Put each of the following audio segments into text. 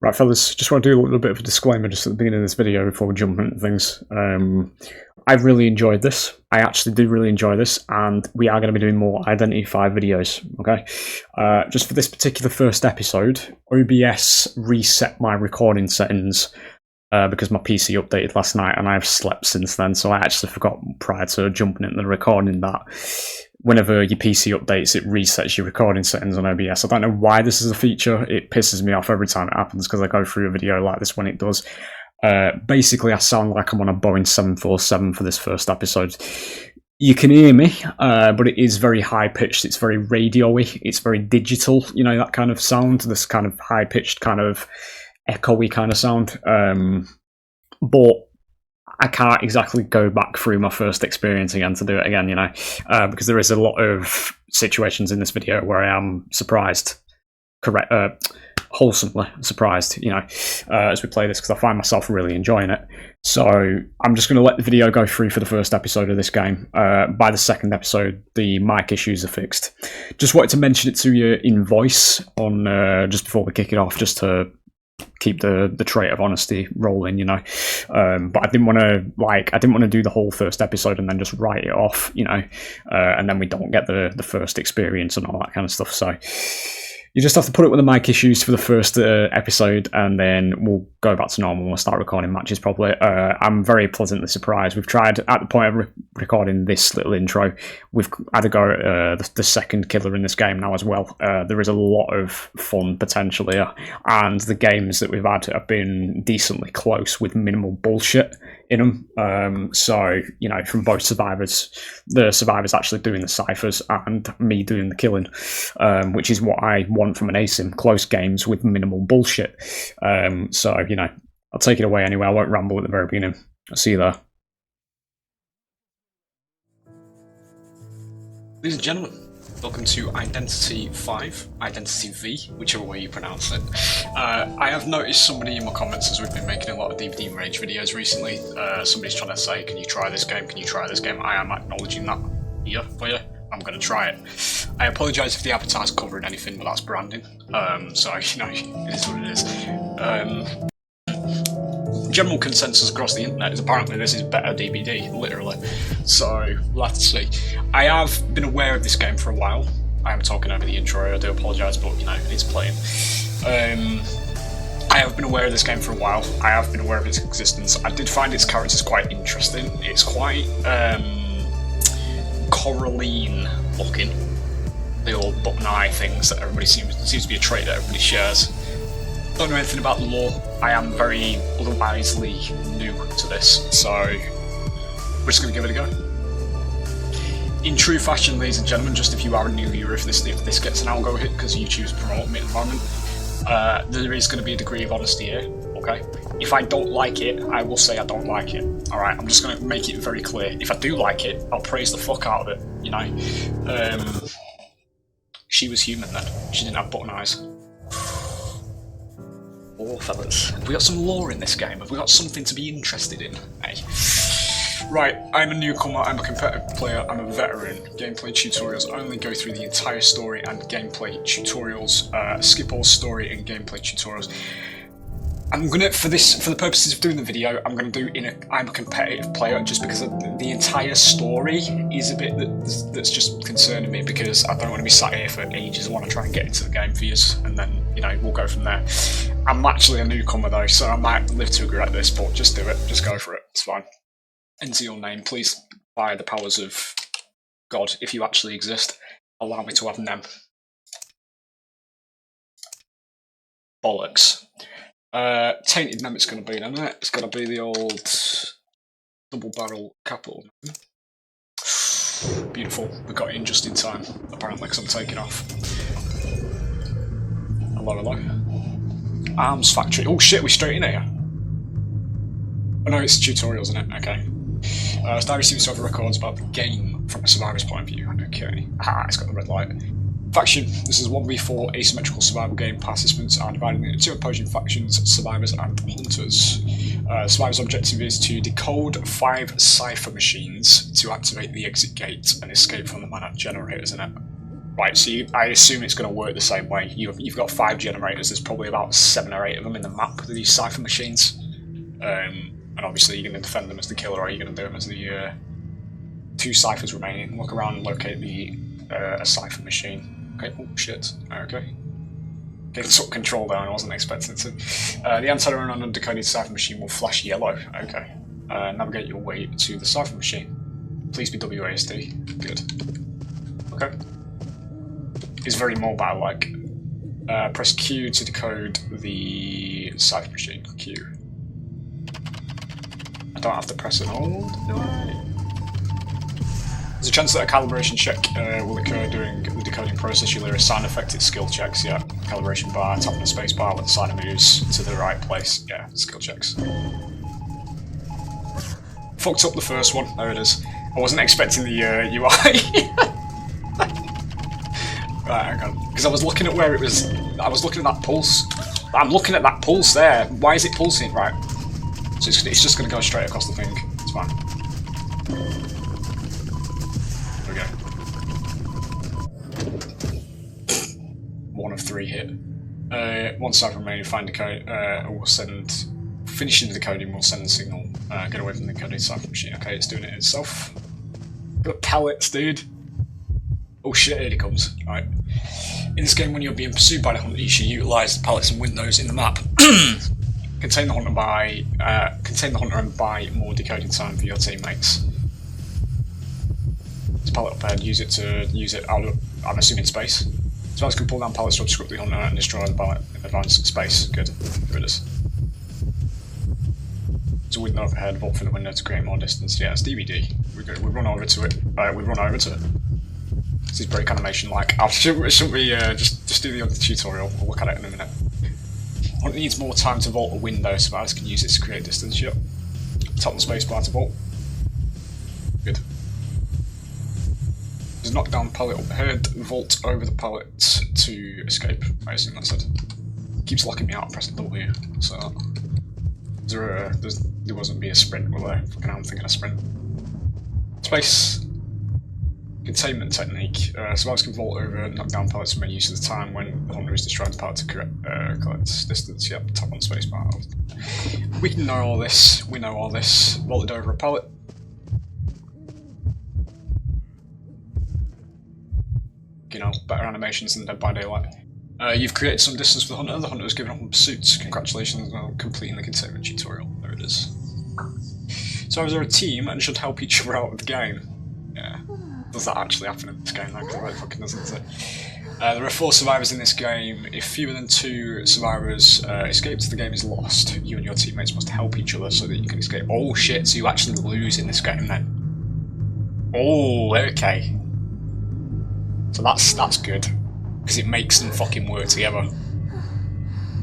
Right, fellas, just want to do a little bit of a disclaimer just at the beginning of this video before we jump into things. I've really enjoyed this. I actually do really enjoy this, and we are going to be doing more Identity 5 videos, okay? Just for this particular first episode, OBS reset my recording settings because my PC updated last night, and I've slept since then, so I actually forgot prior to jumping into the recording that whenever your PC updates, it resets your recording settings on OBS. I don't know why this is a feature. It pisses me off every time it happens because I go through a video like this when it does. Basically, I sound like I'm on a Boeing 747 for this first episode. You can hear me, but it is very high-pitched. It's very radio-y. It's very digital, you know, that kind of sound, this kind of high-pitched, kind of echoey kind of sound. But I can't exactly go back through my first experience again to do it again, you know, because there is a lot of situations in this video where I am surprised, wholesomely surprised, you know, as we play this, because I find myself really enjoying it. So I'm just going to let the video go through for the first episode of this game. By the second episode, the mic issues are fixed. Just wanted to mention it to you in voice on just before we kick it off, just to keep the trait of honesty rolling, you know. But I didn't want to do the whole first episode and then just write it off, you know, and then we don't get the first experience and all that kind of stuff. So you just have to put up with the mic issues for the first episode, and then we'll go back to normal and we'll start recording matches properly. I'm very pleasantly surprised. We've tried, at the point of recording this little intro, we've had a go at the second killer in this game now as well. There is a lot of fun potential here, and the games that we've had have been decently close with minimal bullshit in them. So, you know, from both survivors, the survivors actually doing the ciphers and me doing the killing, which is what I want from an ASYM, close games with minimal bullshit. So, you know, I'll take it away anyway. I won't ramble at the very beginning. I'll see you there. Ladies and gentlemen, welcome to Identity 5, Identity V, whichever way you pronounce it. I have noticed somebody in my comments as we've been making a lot of DVD Rage videos recently, somebody's trying to say, can you try this game, can you try this game? I am acknowledging that here for you. I'm going to try it. I apologise if the avatar's covering anything, but that's branding. So, you know, it is what it is. General consensus across the internet is apparently this is better DBD, literally. So, we'll have to see. I have been aware of this game for a while. I am talking over the intro, I do apologise, but, you know, it's playing. I have been aware of this game for a while. I have been aware of its existence. I did find its characters quite interesting. It's quite Coraline looking. The old button eye things that everybody seems to be a trait that everybody shares. Don't know anything about the lore. I am very otherwisely new to this, so we're just going to give it a go. In true fashion, ladies and gentlemen, just if you are a new viewer, if this gets an algo hit because YouTube's promoting me at the moment, there is going to be a degree of honesty here, okay? If I don't like it, I will say I don't like it, alright? I'm just going to make it very clear. If I do like it, I'll praise the fuck out of it, you know? She was human then. She didn't have button eyes. Oh, fellas. Have we got some lore in this game? Have we got something to be interested in? Hey. Right, I'm a newcomer, I'm a competitive player, I'm a veteran. Gameplay tutorials only go through the entire story and gameplay tutorials. Skip all story and gameplay tutorials. I'm gonna, for the purposes of doing the video, I'm gonna do I'm a competitive player, just because the entire story is a bit that's just concerning me, because I don't want to be sat here for ages. I want to try and get into the game for you, and then, you know, we'll go from there. I'm actually a newcomer though, so I might live to regret this, but just do it, just go for it, it's fine. Enter your name, please, by the powers of God, if you actually exist, allow me to have them. Bollocks. Tainted name it's going to be, isn't it? It's going to be the old double barrel capital name. Beautiful. We got it in just in time, apparently, because I'm taking off. Hello, hello. Arms Factory. Oh shit, we're straight in here. Oh no, it's tutorials, isn't it? Okay. Diary seems to have records about the game from a survivor's point of view. Okay. Ah, it's got the red light. Faction. This is a 1v4 asymmetrical survival game. Participants are divided into two opposing factions, survivors and hunters. Survivor's objective is to decode 5 cipher machines to activate the exit gate and escape from the mana generators in it. Right, so I assume it's going to work the same way. You've got 5 generators. There's probably about 7 or 8 of them in the map with these cipher machines. And obviously you're going to defend them as the killer, or you're going to do them as the 2 ciphers remaining. Look around and locate a cipher machine. Okay, oh shit. Okay. Getting took control down, I wasn't expecting to. The antenna on an undecoded cipher machine will flash yellow. Okay. Navigate your way to the cipher machine. Please be WASD. Good. Okay. It's very mobile-like. Press Q to decode the cipher machine. Q. I don't have to press and hold, do I? There's a chance that a calibration check will occur during the decoding process. You'll hear a sound effect. It's skill checks, yeah. Calibration bar, tapping the space bar when the slider moves to the right place. Yeah, skill checks. Fucked up the first one. There it is. I wasn't expecting the UI. Right, hang on. Because I was looking at where it was. I was looking at that pulse. I'm looking at that pulse there. Why is it pulsing? Right. So it's just going to go straight across the thing. It's fine. There we go. 1 of 3 hit. 1 cipher remaining. Find decode. We'll send. Finishing the decoding, we'll send a signal. Get away from the decoded cipher machine. Okay, it's doing it itself. Got pellets, dude. Oh shit, here he comes. Alright. In this game, when you're being pursued by the hunter, you should utilise the pallets and windows in the map. Contain the hunter and buy more decoding time for your teammates. This pallet up ahead, use it out of, I'm assuming, space. So as can pull down pallets to obstruct the hunter and destroy the pallet in advanced space. Good. Here it is. There's a window up ahead, vault for the window to create more distance. Yeah, it's DVD. We run over to it. We run over to it. This is break animation like. Shouldn't we just do the other tutorial? We'll look at it in a minute. Hunter needs more time to vault a window, so ours can use it to create distance. Yep. Tap the spacebar to vault. Good. There's knock down pallet up ahead. Vault over the pallet to escape. I assume that's it. Keeps locking me out. Pressing W. So there wasn't be a sprint, will there? Fucking hell, I'm thinking a sprint. Space. Containment technique. Survivors can vault over knockdown pallets and make use of the time when the hunter is destroying the pallet to collect distance. Yep, tap on the spacebar. We know all this. We know all this. Vaulted over a pallet. You know, better animations than Dead by Daylight. You've created some distance for the hunter. The hunter has given up on pursuits. Congratulations on completing the containment tutorial. There it is. Survivors are a team and should help each other out of the game. Yeah. Does that actually happen in this game? Like, it fucking doesn't, does it? There are 4 survivors in this game. If fewer than 2 survivors escape, the game is lost. You and your teammates must help each other so that you can escape. Oh shit, so you actually lose in this game then. Oh, okay. So that's good. Because it makes them fucking work together.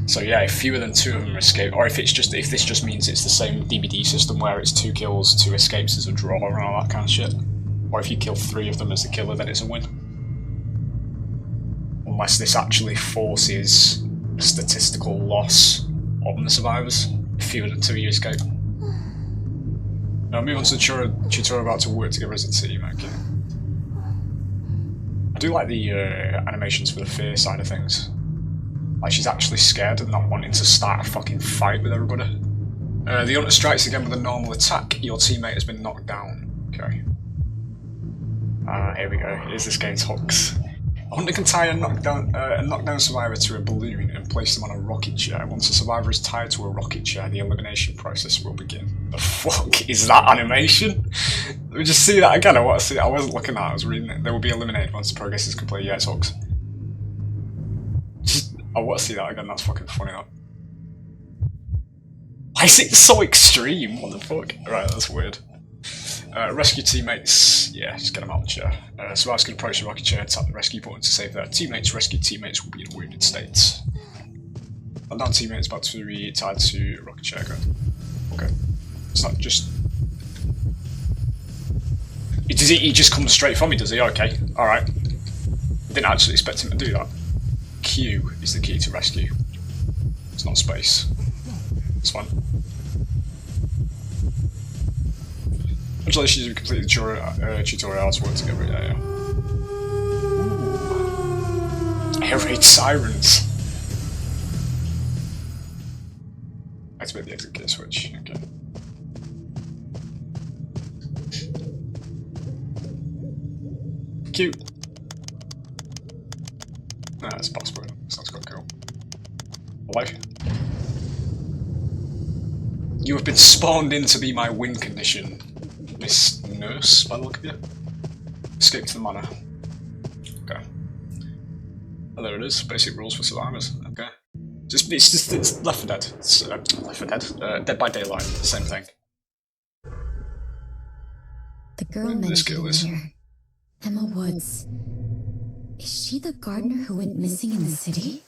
So yeah, if fewer than 2 of them escape, or if this just means it's the same DBD system where it's 2 kills, 2 escapes as a draw and all that kind of shit. Or if you kill 3 of them as the killer, then it's a win. Unless this actually forces a statistical loss on the survivors. If fewer than 2 you escape. Now move on to the tutorial about to work together as a team, okay. I do like the animations for the fear side of things. Like she's actually scared and not wanting to start a fucking fight with everybody. The hunter strikes again with a normal attack. Your teammate has been knocked down. Okay. Here we go. Here's this game's hooks. A hunter can tie a knockdown survivor to a balloon and place them on a rocket chair. Once a survivor is tied to a rocket chair, the elimination process will begin. The fuck is that animation? Let me just see that again. I want to see it. I wasn't looking at it, I was reading it. They will be eliminated once the progress is complete. Yeah, it's hooks. I want to see that again. That's fucking funny, that. Why is it so extreme? What the fuck? Right, that's weird. Rescue teammates, yeah, just get them out of the chair. Survivors can approach the rocket chair, tap the rescue button to save their teammates. Rescue teammates will be in wounded states. Knockdown teammates about to be tied to a rocket chair. Okay. It's not just. He just comes straight from me, does he? Okay, alright. Didn't actually expect him to do that. Q is the key to rescue. It's not space. It's fine. Congratulations, you've completed the tutorial how to work together. Yeah. Air raid sirens. Activate the exit key switch. Okay. Cute. No, that's a password. Sounds quite cool. Hello? You have been spawned in to be my win condition, Miss Nurse, by the look of you. Escape to the manor. Okay. Oh, there it is. Basic rules for survivors. Okay. It's Left 4 Dead. It's Left 4 Dead. Dead by Daylight. Same thing. The girl mentioned here, Emma Woods. Is she the gardener who went missing in the city?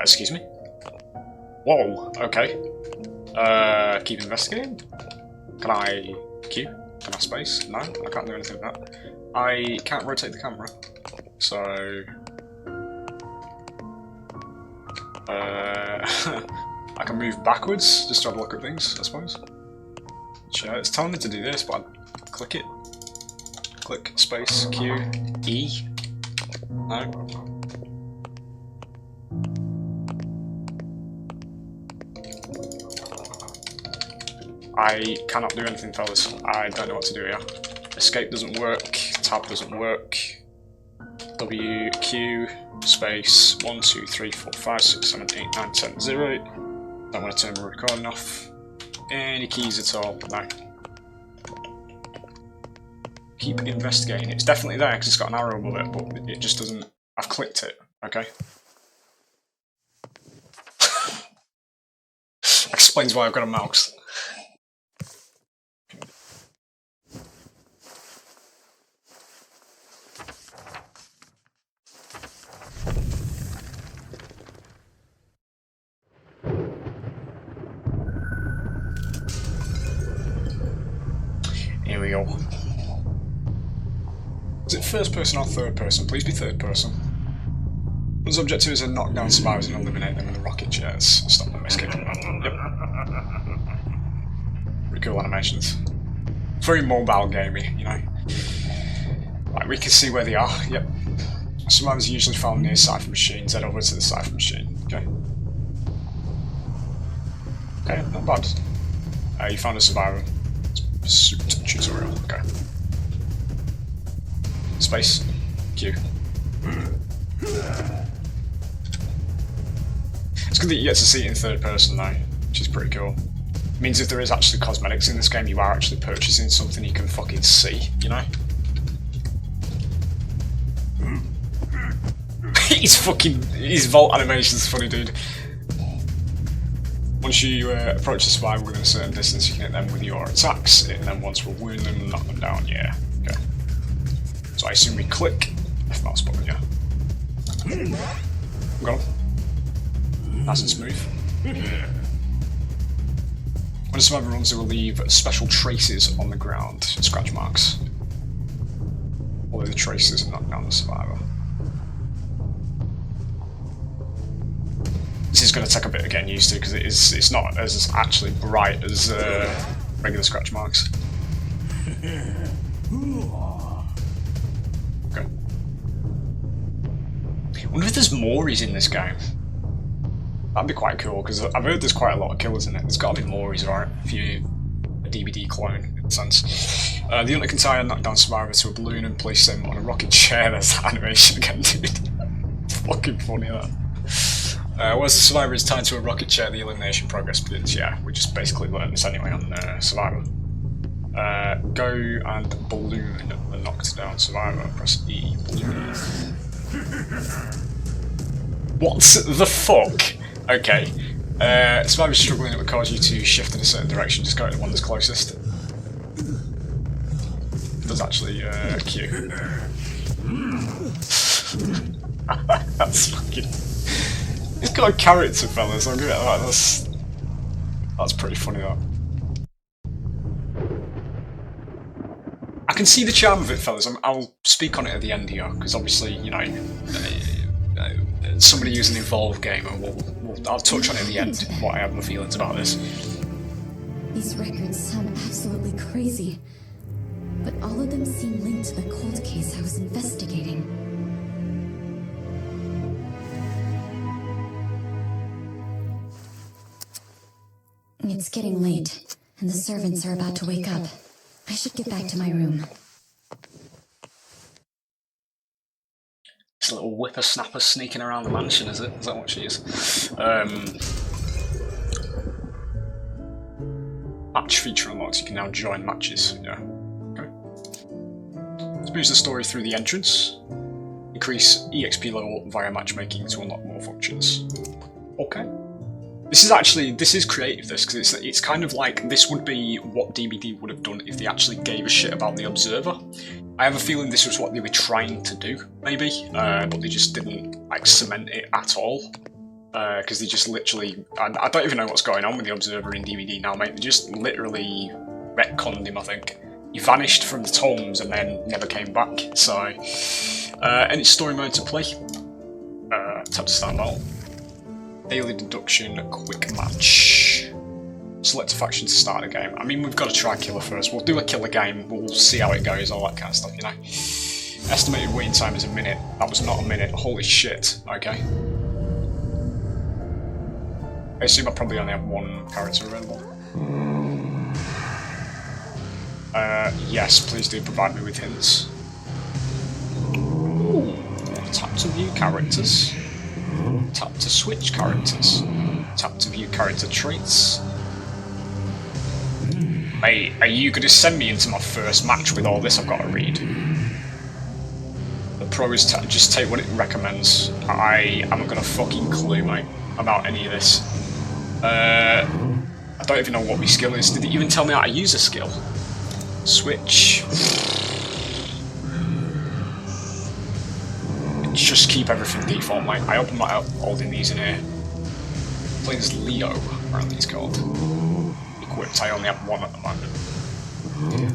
Excuse me? Whoa, okay. Keep investigating? Can I Q? Can I space? No, I can't do anything with that. I can't rotate the camera, so... I can move backwards, just to have a look at things, I suppose. Sure, it's telling me to do this, but I click it. Click, space, Q, E. No. I cannot do anything, fellas. I don't know what to do here. Escape doesn't work, tab doesn't work. W, Q, space, 1, 2, 3, 4, 5, 6, 7, 8, 9, 10, 0. Don't want to turn my recording off. Any keys at all? No. Keep investigating. It's definitely there because it's got an arrow above it, but it just doesn't... I've clicked it, okay? Explains why I've got a mouse. Here we go. Is it first person or third person? Please be third person. One's objective is to knock down survivors and eliminate them with the rocket chairs. Stop them escaping. Yep. Pretty cool animations. Very mobile gamey, you know. Right, we can see where they are. Yep. Survivors are usually found near cipher machines. Head over to the cipher machine. Okay. Okay, not bad. You found a survivor. Suit tutorial. Okay. Space. Q. It's good that you get to see it in third person though, which is pretty cool. It means if there is actually cosmetics in this game, you are actually purchasing something you can fucking see, you know? His vault animation's funny, dude. Once you approach the survivor within a certain distance, you can hit them with your attacks, and then once we'll wound them and knock them down, yeah. Okay. So I assume we click, if not spotted, yeah. Got him. Nice and smooth. When a survivor runs, they will leave special traces on the ground, scratch marks. Although the traces knock down the survivor. This is going to take a bit of getting used to because it's not as actually bright as regular scratch marks. Okay. I wonder if there's Mories in this game. That'd be quite cool because I've heard there's quite a lot of killers in it. There's got to be Mories, right? If you're a DVD clone, in a sense. The hunter can tie a knockdown survivor to a balloon and place them on a rocket chair. There's that animation again, dude. It's fucking funny, that. Once the survivor is tied to a rocket chair, the elimination progress begins. Yeah, we just basically learned this anyway on Survivor. Go and balloon the knocked down survivor. Press E. Balloon. What the fuck? Okay. Survivor's struggling, it will cause you to shift in a certain direction. Just go to the one that's closest. It does actually Q. That's fucking... It's got a character, fellas, I'll give it that. That's pretty funny, that. I can see the charm of it, fellas. I'll speak on it at the end here, because obviously, you know, somebody who's an involved gamer, I'll touch on it at the end, what I have my feelings about this. These records sound absolutely crazy, but all of them seem linked to the cold case I was investigating. It's getting late, and the servants are about to wake up. I should get back to my room. This little whippersnapper sneaking around the mansion, is it? Is that what she is? Match feature unlocked. You can now join matches. Yeah. Okay. Let's move the story through the entrance. Increase EXP level via matchmaking to unlock more functions. Okay. This is creative, this, because it's kind of like this would be what DBD would have done if they actually gave a shit about the Observer. I have a feeling this was what they were trying to do, maybe, but they just didn't like cement it at all. Because they just literally, I don't even know what's going on with the Observer in DBD now, mate. They just literally retconned him, I think. He vanished from the tomes and then never came back. So, any story mode to play? Tap to start battle. Daily deduction, quick match. Select a faction to start a game. I mean, we've got to try killer first. We'll do a killer game, we'll see how it goes, all that kind of stuff, you know. Estimated waiting time is a minute. That was not a minute. Holy shit. Okay. I assume I probably only have one character available. Yes, please do provide me with hints. Ooh, tap to view characters. Tap to switch characters. Tap to view character traits. Mate, are you going to send me into my first match with all this I've got to read? The pro is just take what it recommends. I haven't got a fucking clue, mate, about any of this. I don't even know what my skill is. Did it even tell me how to use a skill? Switch. Just keep everything default, mate. I open my holding these in here. Playing as Leo, apparently he's called. Equipped, I only have one at the moment.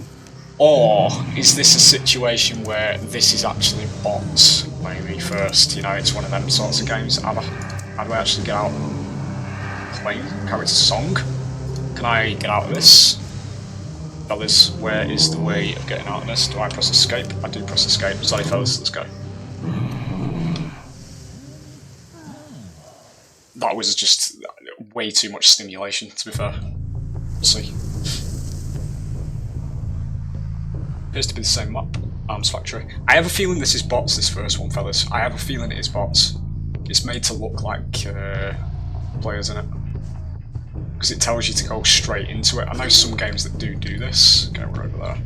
Or is this a situation where this is actually bots, maybe, first? You know, it's one of them sorts of games. How do I actually get out? Playing character song? Can I get out of this? Fellas, where is the way of getting out of this? Do I press escape? I do press escape. Sorry, fellas, let's go. That was just way too much stimulation, to be fair. We'll see. Appears to be the same map. Arms Factory. I have a feeling this is bots, this first one, fellas. I have a feeling it is bots. It's made to look like players in it. Because it tells you to go straight into it. I know some games that do this. Okay, we're over there.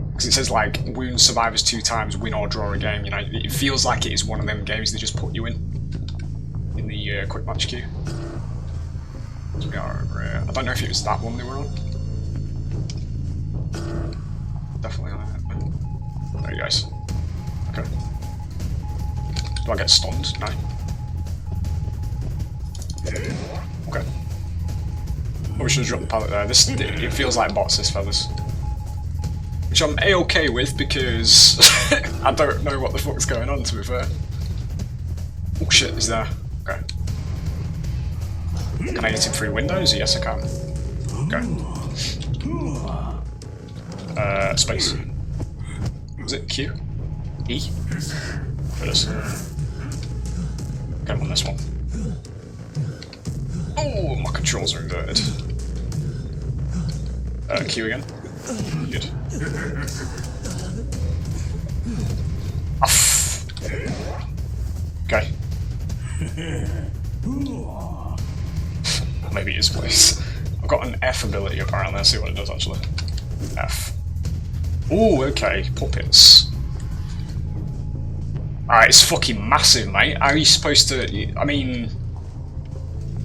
Because it says like, wound survivors 2 times, win or draw a game, you know. It feels like it is one of them games they just put you in the quick match queue. So we are over here. I don't know if it was that one they were on. Definitely on it. There you guys. Okay. Do I get stunned? No. Okay. Oh, we should have dropped the pallet there. It feels like bots, this, fellas. Which I'm A-okay with, because I don't know what the fuck's going on, to be fair. Oh shit, he's there. Okay. Can I hit him through windows? Yes, I can. Okay. Space. Was it Q? E? It is. Okay, I'm on this one. Oh, my controls are inverted. Q again. Good. Okay. Maybe it is place. I've got an F ability apparently. Let's see what it does actually. F. Ooh, okay. Puppets. Alright, it's fucking massive, mate. How are you supposed to... I mean...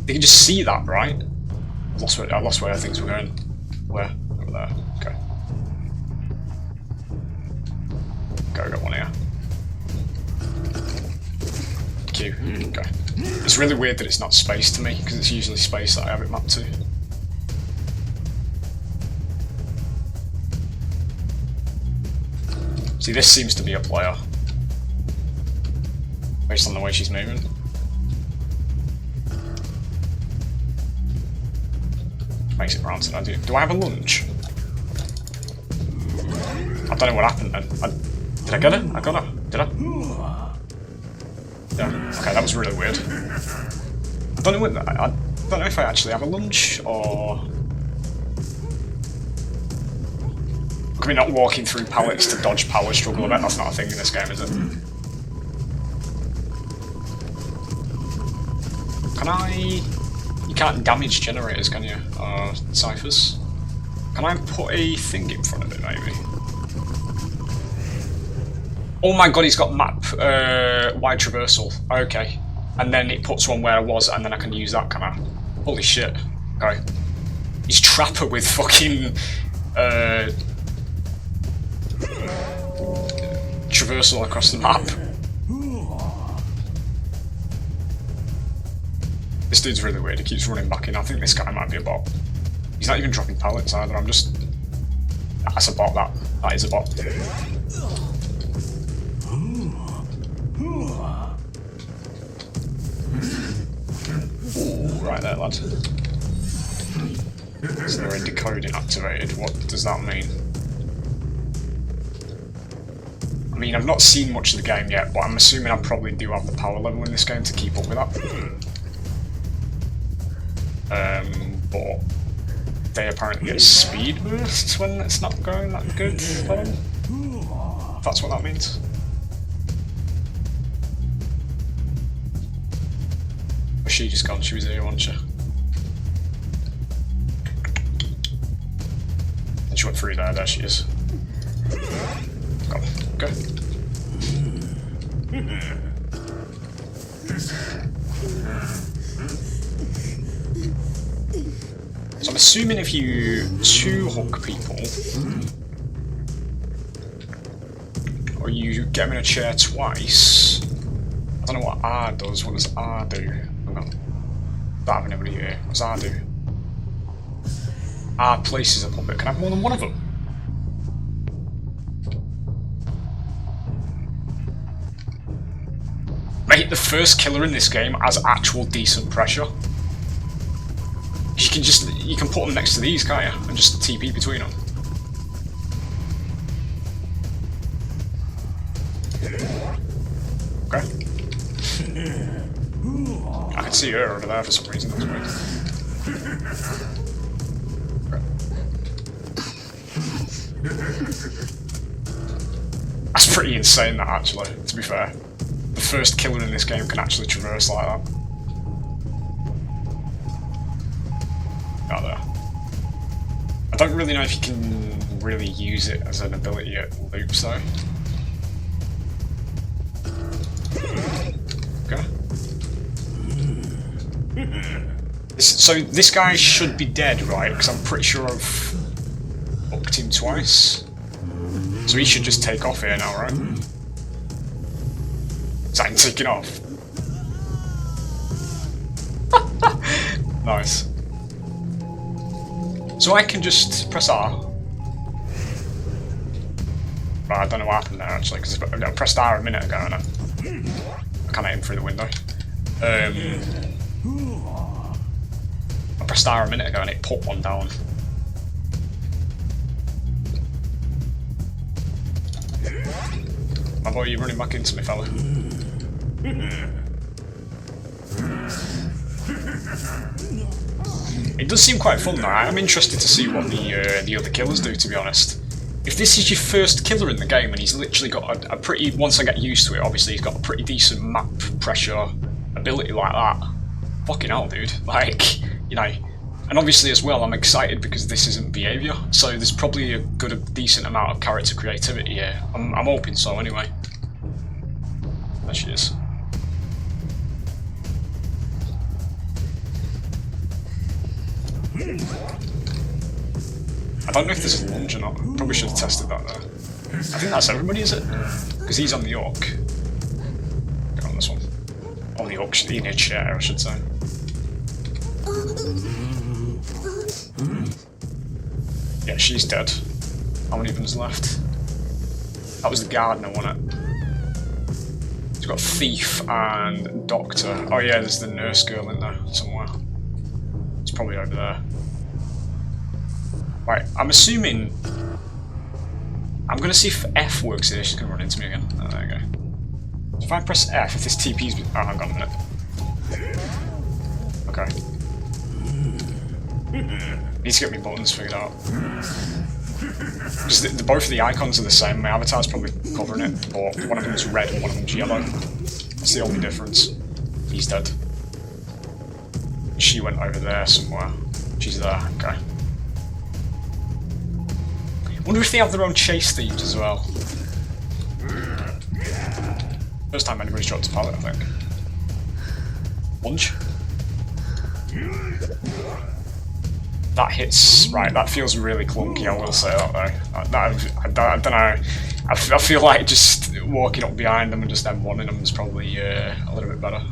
You can just see that, right? I lost where things were going. Where? Over there. Okay. Okay, I got one here. Q. Okay. It's really weird that it's not space to me, because it's usually space that I have it mapped to. See, this seems to be a player. Based on the way she's moving. makes it round to do I have a lunch? I don't know what happened then. Did I get it? I got it. Did I? Yeah. Okay, that was really weird. I don't know if I actually have a lunch or. I mean, not walking through pallets to dodge power struggle. I bet that's not a thing in this game, is it? Can I? You can't damage generators, can you? Ciphers. Can I put a thing in front of it, maybe? Oh my god, he's got map wide traversal. Okay. And then it puts one where I was, and then I can use that, can I? Holy shit. Okay. He's Trapper with fucking traversal across the map. This dude's really weird, he keeps running back in. I think this guy might be a bot. He's not even dropping pallets either, I'm just... That's a bot, that. That is a bot. Ooh, right there, lads. So they're in decoding activated. What does that mean? I mean, I've not seen much of the game yet, but I'm assuming I probably do have the power level in this game to keep up with that. But they apparently get speed boosts when it's not going that good for them. If that's what that means. Was she just gone? She was here, wasn't she? And she went through there. There she is. Go. Go. So I'm assuming if you two-hook people, or you get them in a chair twice, I don't know what R does. What does R do? Hang on. Don't have anybody here. What does R do? R places a puppet. Can I have more than one of them? Mate, the first killer in this game has actual decent pressure. You can put them next to these, can't you? And just TP between them. Okay. I can see her over there for some reason. That's weird. That's pretty insane, that, actually, to be fair. The first killer in this game can actually traverse like that. Out there. I don't really know if you can really use it as an ability at loops, though. Okay. So this guy should be dead, right? Because I'm pretty sure I've hooked him twice. So he should just take off here now, right? So I'm taking off. Nice. So I can just press R. Right, I don't know what happened there actually, because I pressed R a minute ago and I can't aim through the window. I pressed R a minute ago and it put one down. My boy, you're running back into me, fella. It does seem quite fun though. I'm interested to see what the other killers do, to be honest. If this is your first killer in the game and he's literally got a pretty, once I get used to it, obviously he's got a pretty decent map pressure ability like that. Fucking hell, dude. Like, you know. And obviously as well, I'm excited because this isn't behaviour, so there's probably a decent amount of character creativity here. I'm hoping so anyway. There she is. I don't know if there's a lunge or not. Probably should have tested that though. I think that's everybody, is it? Because he's on the York. Get on this one. On the York, in a chair, I should say. Yeah, she's dead. How many of them's left? That was the gardener, wasn't it? He's got Thief and Doctor. Oh yeah, there's the nurse girl in there somewhere. It's probably over there. Right, I'm assuming... I'm going to see if F works here. She's going to run into me again. Oh, there we go. If I press F, if this TP's... Oh, hang on a minute. Okay. Need to get my buttons figured out. Because both of the icons are the same. My avatar's probably covering it, but one of them's red and one of them's yellow. That's the only difference. He's dead. She went over there somewhere. She's there, okay. Wonder if they have their own chase themes as well. First time anybody's dropped a pallet, I think. Lunge. That hits, right, that feels really clunky, I will say that though. I don't know, I feel like just walking up behind them and just them wanting them is probably a little bit better.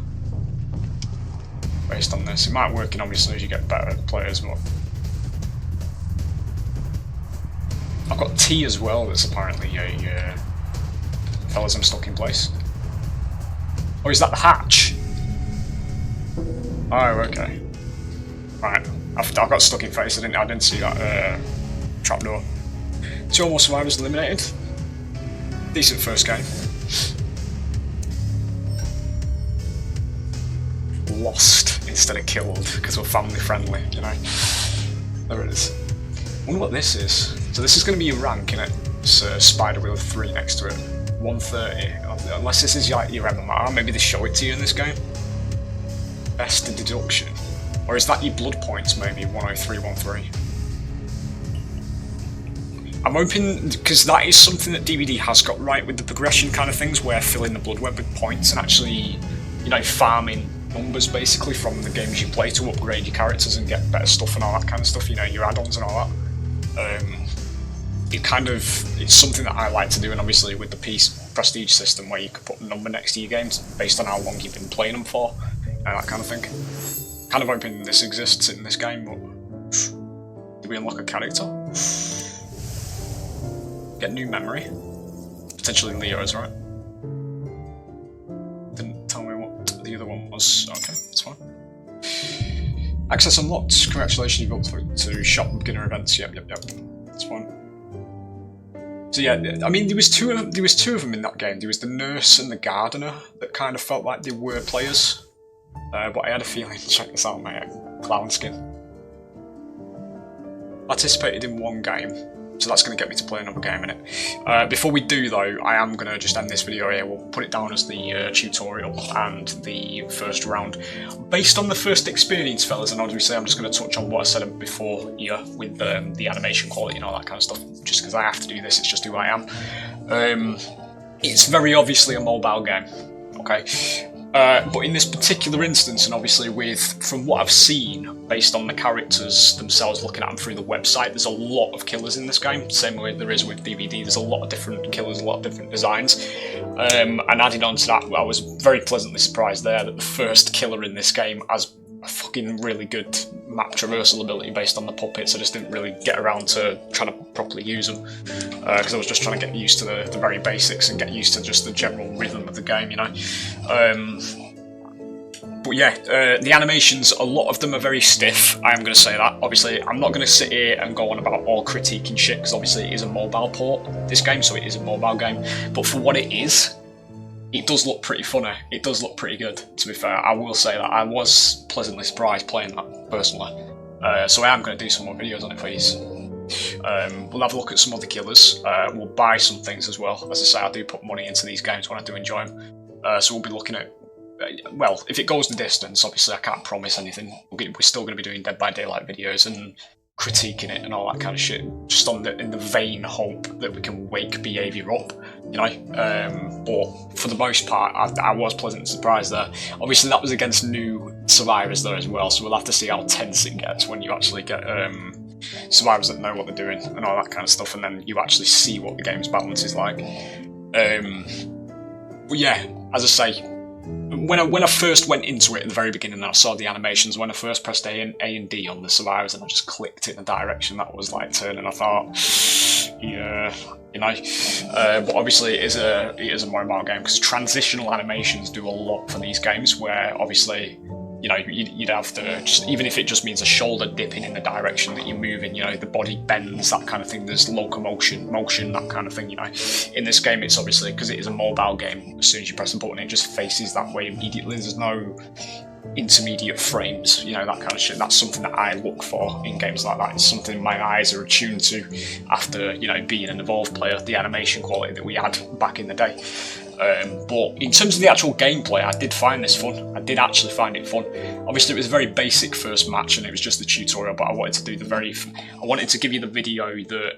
Based on this. It might work in obviously as you get better players, but... I've got T as well, that's apparently a... fellas, I'm stuck in place. Oh, is that the hatch? Oh, okay. Right, I got stuck in face, I didn't see that trapdoor. 2 or more survivors eliminated. Decent first game. Lost instead of killed, because we're family friendly, you know. There it is. I wonder what this is. So this is going to be your rank, innit? It's a spider with a 3 next to it. 130. Unless this is like your MMR, maybe they show it to you in this game. Best deduction. Or is that your blood points, maybe? 10313. I'm hoping, because that is something that DVD has got right with the progression kind of things, where filling the blood web with points and actually, you know, farming numbers basically from the games you play to upgrade your characters and get better stuff and all that kind of stuff, you know, your add-ons and all that. It's something that I like to do, and obviously with the prestige system where you could put a number next to your games based on how long you've been playing them for, that kind of thing. Kind of hoping this exists in this game, but do we unlock a character? Get new memory. Potentially Leo's, right? Didn't tell me what the other one was. Okay, that's fine. Access unlocked. Congratulations, you've got to shop beginner events. Yep. That's fine. So yeah, I mean, there was two of them in that game. There was the nurse and the gardener that kind of felt like they were players. But I had a feeling, check this out, mate, clown skin. Participated in 1 game, so that's going to get me to play another game in it. Before we do though, I am going to just end this video here. We'll put it down as the tutorial and the first round. Based on the first experience, fellas, and obviously I'm just going to touch on what I said before here with the animation quality and all that kind of stuff, just because I have to do this, it's just who I am. It's very obviously a mobile game, okay? But in this particular instance, and obviously from what I've seen, based on the characters themselves, looking at them through the website, there's a lot of killers in this game, same way there is with DVD. There's a lot of different killers, a lot of different designs. And adding on to that, I was very pleasantly surprised there that the first killer in this game has a fucking really good map traversal ability based on the puppets. I just didn't really get around to trying to properly use them, because I was just trying to get used to the very basics and get used to just the general rhythm of the game, you know. But yeah, the animations, a lot of them are very stiff, I am going to say that. Obviously, I'm not going to sit here and go on about all critiquing shit, because obviously it is a mobile port, this game, so it is a mobile game. But for what it is, it does look pretty funny. It does look pretty good, to be fair. I will say that. I was pleasantly surprised playing that, personally. So I am going to do some more videos on it for you. We'll have a look at some other killers. We'll buy some things as well. As I say, I do put money into these games when I do enjoy them. So we'll be looking at... well, if it goes the distance, obviously I can't promise anything. We're still going to be doing Dead by Daylight videos and critiquing it and all that kind of shit, just in the vain hope that we can wake behaviour up, you know. But for the most part, I was pleasantly surprised there. Obviously, that was against new survivors there as well, so we'll have to see how tense it gets when you actually get survivors that know what they're doing and all that kind of stuff, and then you actually see what the game's balance is like. But yeah, as I say, when I first went into it at the very beginning and I saw the animations, when I first pressed A and D on the survivors and I just clicked in a direction that was like turning, I thought, yeah, you know. But obviously it is a mobile game, because transitional animations do a lot for these games, where obviously you know, you'd have to, just, even if it just means a shoulder dipping in the direction that you're moving, you know, the body bends, that kind of thing, there's locomotion, motion, that kind of thing, you know. In this game, it's obviously, because it is a mobile game, as soon as you press the button, it just faces that way immediately. There's no intermediate frames, you know, that kind of shit. That's something that I look for in games like that. It's something my eyes are attuned to after, you know, being an Evolved player, the animation quality that we had back in the day. But in terms of the actual gameplay, I did find this fun. I did actually find it fun. Obviously, it was a very basic first match, and it was just the tutorial. But I wanted to do I wanted to give you the video that,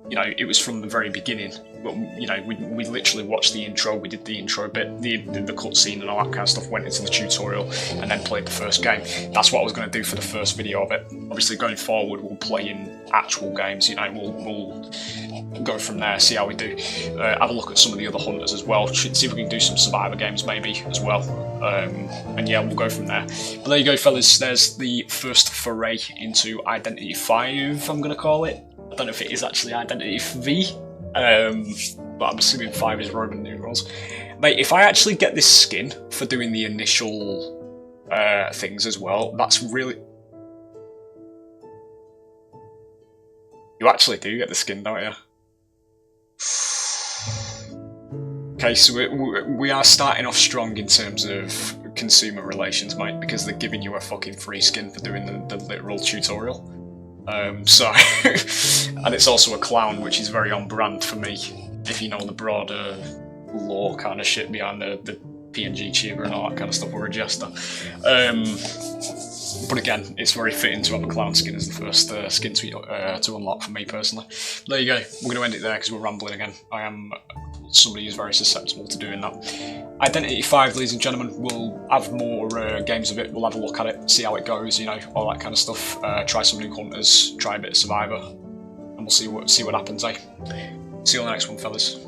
you know, it was from the very beginning. But you know, we literally watched the intro. We did the intro bit, the cutscene, and all that kind of stuff. Went into the tutorial, and then played the first game. That's what I was going to do for the first video of it. Obviously, going forward, we'll play in actual games. You know, we'll go from there, see how we do. Have a look at some of the other hunters as well. See if we can do some survivor games maybe as well. And yeah, we'll go from there. But there you go, fellas. There's the first foray into Identity 5, I'm going to call it. I don't know if it is actually Identity V, but I'm assuming 5 is Roman numerals. Mate, if I actually get this skin for doing the initial things as well, that's really... You actually do get the skin, don't you? Okay, so we are starting off strong in terms of consumer relations, mate, because they're giving you a fucking free skin for doing the literal tutorial. So, and it's also a clown, which is very on brand for me, if you know the broader lore kind of shit behind the PNG tuber and all that kind of stuff, or a jester. But again, it's very fitting to have a clown skin as the first skin to unlock for me personally. There you go, we're going to end it there because we're rambling again. I am somebody who's very susceptible to doing that. Identity 5, ladies and gentlemen, we'll have more games of it, we'll have a look at it, see how it goes, you know, all that kind of stuff. Try some new hunters, try a bit of Survivor, and we'll see what happens, eh? See you on the next one, fellas.